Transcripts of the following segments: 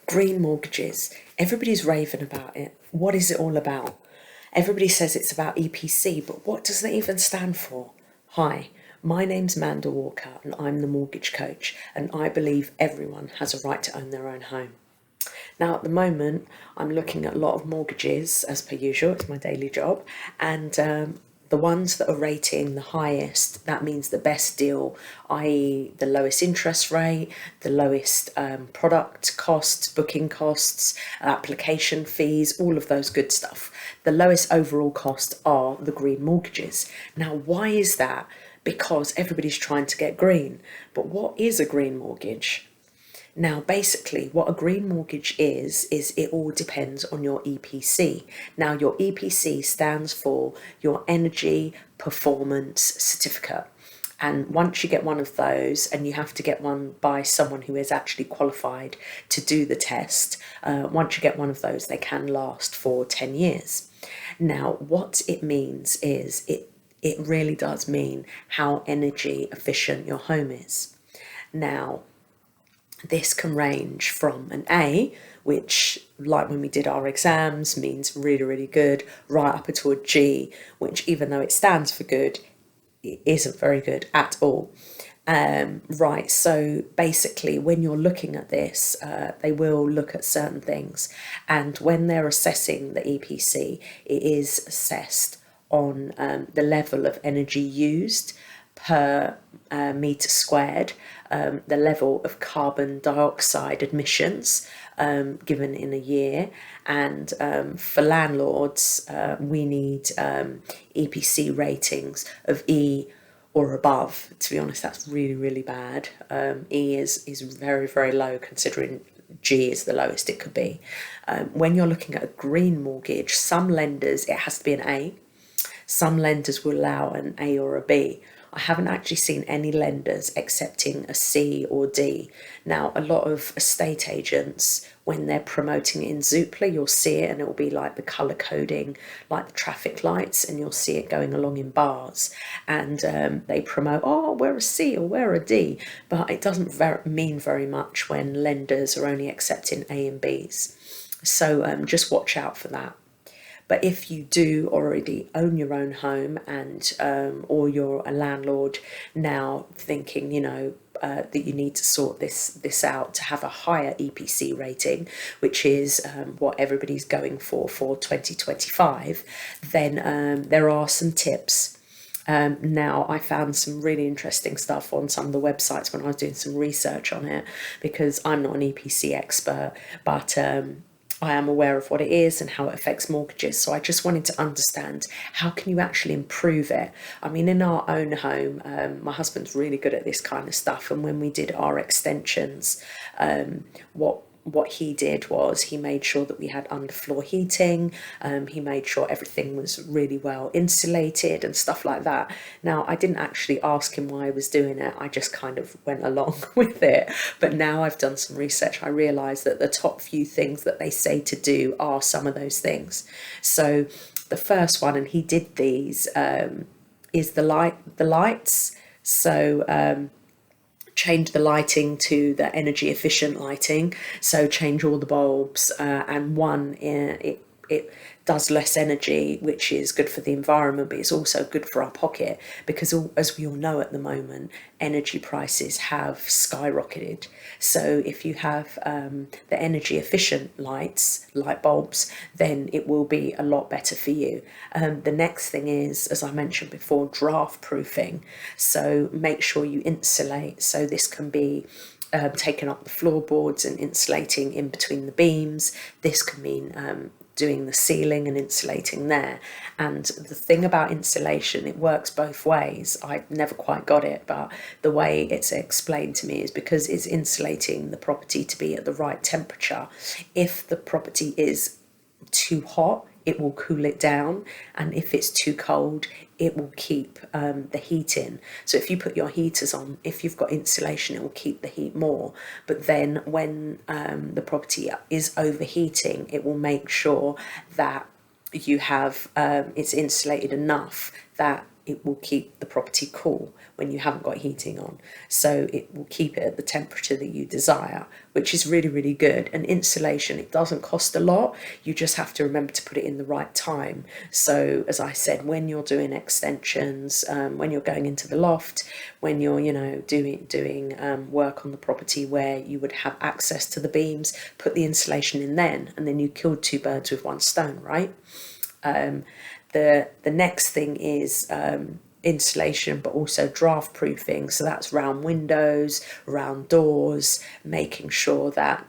Green mortgages. Everybody's raving about it. What is it all about? Everybody says it's about EPC, but what does that even stand for? Hi, my name's Manda Walker and I'm the mortgage coach, and I believe everyone has a right to own their own home. Now, at the moment, I'm looking at a lot of mortgages, as per usual, it's my daily job, and the ones that are rating the highest, that means the best deal, i.e. the lowest interest rate, the lowest product costs, booking costs, application fees, all of those good stuff. The lowest overall cost are the green mortgages. Now, why is that? Because everybody's trying to get green. But what is a green mortgage? Now, basically, what a green mortgage is it all depends on your EPC. Now, your EPC stands for your Energy Performance Certificate. And once you get one of those, and you have to get one by someone who is actually qualified to do the test, once you get one of those, they can last for 10 years. Now, what it means is it really does mean how energy efficient your home is. Now, this can range from an A, which, like when we did our exams, means really, really good, right up to a G, which, even though it stands for good, it isn't very good at all. Right, so basically, when you're looking at this, they will look at certain things, and when they're assessing the EPC, it is assessed on the level of energy used per metre squared, the level of carbon dioxide emissions given in a year, and for landlords we need EPC ratings of E or above. To be honest, that's really, really bad. E is very, very low, considering G is the lowest it could be. When you're looking at a green mortgage, some lenders, it has to be an A. Some lenders will allow an A or a B. I haven't actually seen any lenders accepting a C or D. Now, a lot of estate agents, when they're promoting it in Zoopla, you'll see it and it will be like the colour coding, like the traffic lights, and you'll see it going along in bars. And they promote, oh, we're a C or we're a D. But it doesn't mean very much when lenders are only accepting A and Bs. So just watch out for that. But if you do already own your own home, and or you're a landlord now thinking, that you need to sort this out to have a higher EPC rating, which is what everybody's going for 2025, then there are some tips. Now, I found some really interesting stuff on some of the websites when I was doing some research on it, because I'm not an EPC expert, but I am aware of what it is and how it affects mortgages. So I just wanted to understand, how can you actually improve it? I mean, in our own home, my husband's really good at this kind of stuff. And when we did our extensions, what he did was he made sure that we had underfloor heating. He made sure everything was really well insulated and stuff like that. Now, I didn't actually ask him why I was doing it. I just kind of went along with it. But now I've done some research, I realise that the top few things that they say to do are some of those things. So the first one, and he did these, is the lights. So change the lighting to the energy efficient lighting. So change all the bulbs, and it does less energy, which is good for the environment, but it's also good for our pocket, because as we all know at the moment, energy prices have skyrocketed. So if you have the energy efficient light bulbs, then it will be a lot better for you. The next thing is, as I mentioned before, draft proofing. So make sure you insulate. So this can be taking up the floorboards and insulating in between the beams. This can mean doing the ceiling and insulating there. And the thing about insulation, it works both ways. I never quite got it, but the way it's explained to me is because it's insulating the property to be at the right temperature. If the property is too hot, it will cool it down, and if it's too cold, it will keep the heat in. So if you put your heaters on, if you've got insulation, it will keep the heat more. But then when the property is overheating, it will make sure that you have it's insulated enough that it will keep the property cool when you haven't got heating on. So it will keep it at the temperature that you desire, which is really, really good. And insulation, it doesn't cost a lot. You just have to remember to put it in the right time. So as I said, when you're doing extensions, when you're going into the loft, when you're, doing work on the property where you would have access to the beams, put the insulation in then, and then you killed two birds with one stone, right? The next thing is insulation, but also draft proofing. So that's round windows, round doors, making sure that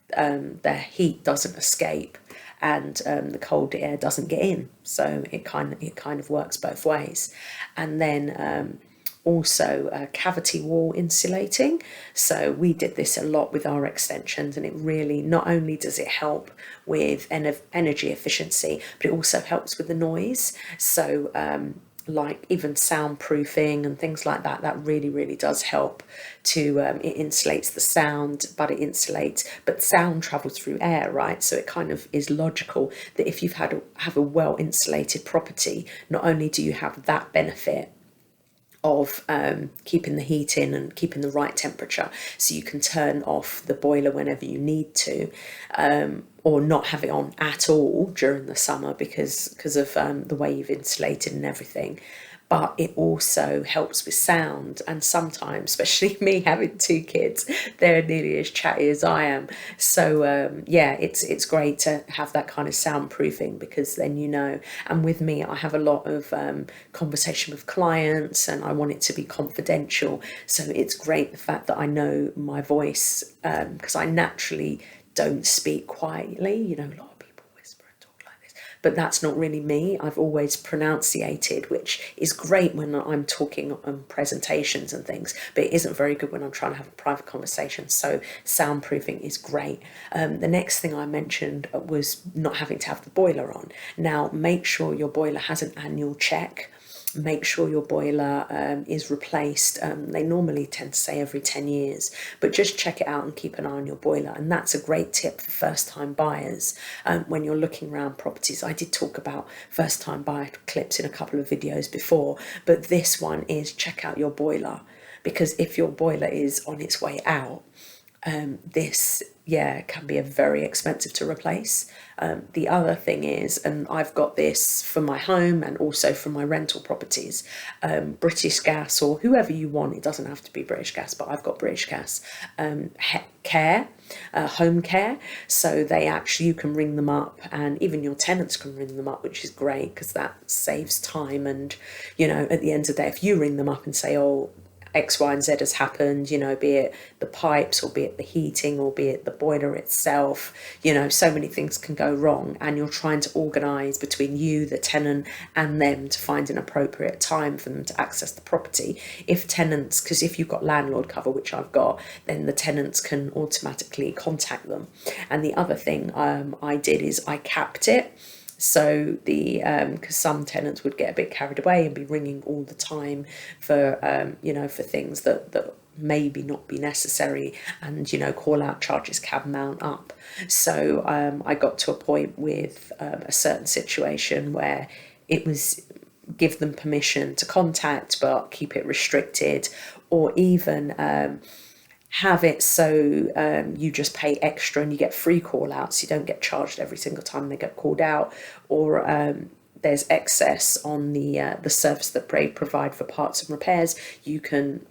the heat doesn't escape and the cold air doesn't get in. So it kind of works both ways. And then also cavity wall insulating. So we did this a lot with our extensions, and it really, not only does it help with energy efficiency, but it also helps with the noise. So like even soundproofing and things like that, that really, really does help to, it insulates the sound, but sound travels through air, right? So it kind of is logical that if you've have a well insulated property, not only do you have that benefit of keeping the heat in and keeping the right temperature, so you can turn off the boiler whenever you need to, or not have it on at all during the summer because of the way you've insulated and everything. But it also helps with sound, and sometimes, especially me having two kids, they're nearly as chatty as I am. So yeah, it's great to have that kind of soundproofing, because then and with me, I have a lot of conversation with clients, and I want it to be confidential. So it's great the fact that I know my voice, because I naturally don't speak quietly. A lot of people whisper and talk like this, but that's not really me. I've always pronunciated, which is great when I'm talking on presentations and things, but it isn't very good when I'm trying to have a private conversation. So soundproofing is great. The next thing I mentioned was not having to have the boiler on. Now, make sure your boiler has an annual check. Make sure your boiler is replaced. They normally tend to say every 10 years, but just check it out and keep an eye on your boiler. And that's a great tip for first-time buyers when you're looking around properties. I did talk about first-time buyer clips in a couple of videos before, but this one is check out your boiler, because if your boiler is on its way out, this can be very expensive to replace. The other thing is, and I've got this for my home and also for my rental properties, British Gas, or whoever you want, it doesn't have to be British Gas, but I've got British Gas, home care. So you can ring them up, and even your tenants can ring them up, which is great because that saves time. And at the end of the day, if you ring them up and say, oh, X, Y, and Z has happened, be it the pipes, or be it the heating, or be it the boiler itself, so many things can go wrong, and you're trying to organise between you, the tenant, and them to find an appropriate time for them to access the property. Because if you've got landlord cover, which I've got, then the tenants can automatically contact them. And the other thing I did is I capped it. So because some tenants would get a bit carried away and be ringing all the time for for things that maybe not be necessary, and call out charges can mount up. So I got to a point with a certain situation where it was give them permission to contact, but keep it restricted, or even have it so you just pay extra and you get free call outs. You don't get charged every single time they get called out, or there's excess on the service that they provide for parts and repairs. You can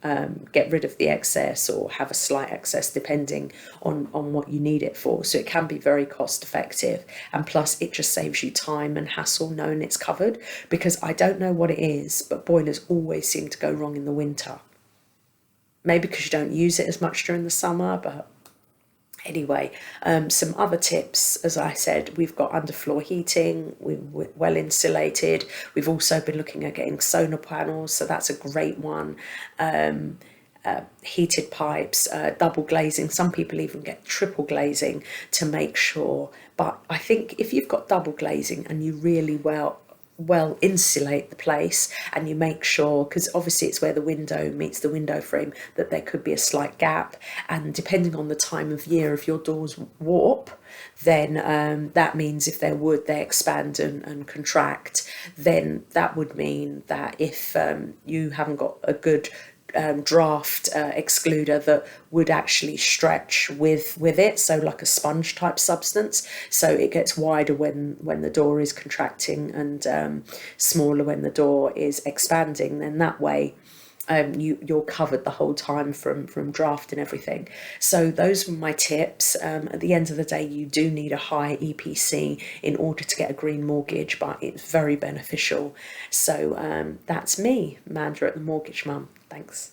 get rid of the excess or have a slight excess depending on what you need it for. So it can be very cost effective, and plus it just saves you time and hassle knowing it's covered, because I don't know what it is, but boilers always seem to go wrong in the winter. Maybe because you don't use it as much during the summer, but anyway, some other tips, as I said, we've got underfloor heating, we're well insulated. We've also been looking at getting solar panels, so that's a great one. Heated pipes, double glazing. Some people even get triple glazing to make sure. But I think if you've got double glazing and you really well insulate the place, and you make sure, because obviously it's where the window meets the window frame, that there could be a slight gap, and depending on the time of year, if your doors warp, then that means if they're wood, they expand and contract. Then that would mean that if you haven't got a good draught excluder that would actually stretch with it, so like a sponge type substance, so it gets wider when the door is contracting, and smaller when the door is expanding, then that way you're covered the whole time from draft and everything. So those were my tips. At the end of the day, you do need a high EPC in order to get a green mortgage, but it's very beneficial. So that's me, Amanda at the Mortgage Mum. Thanks.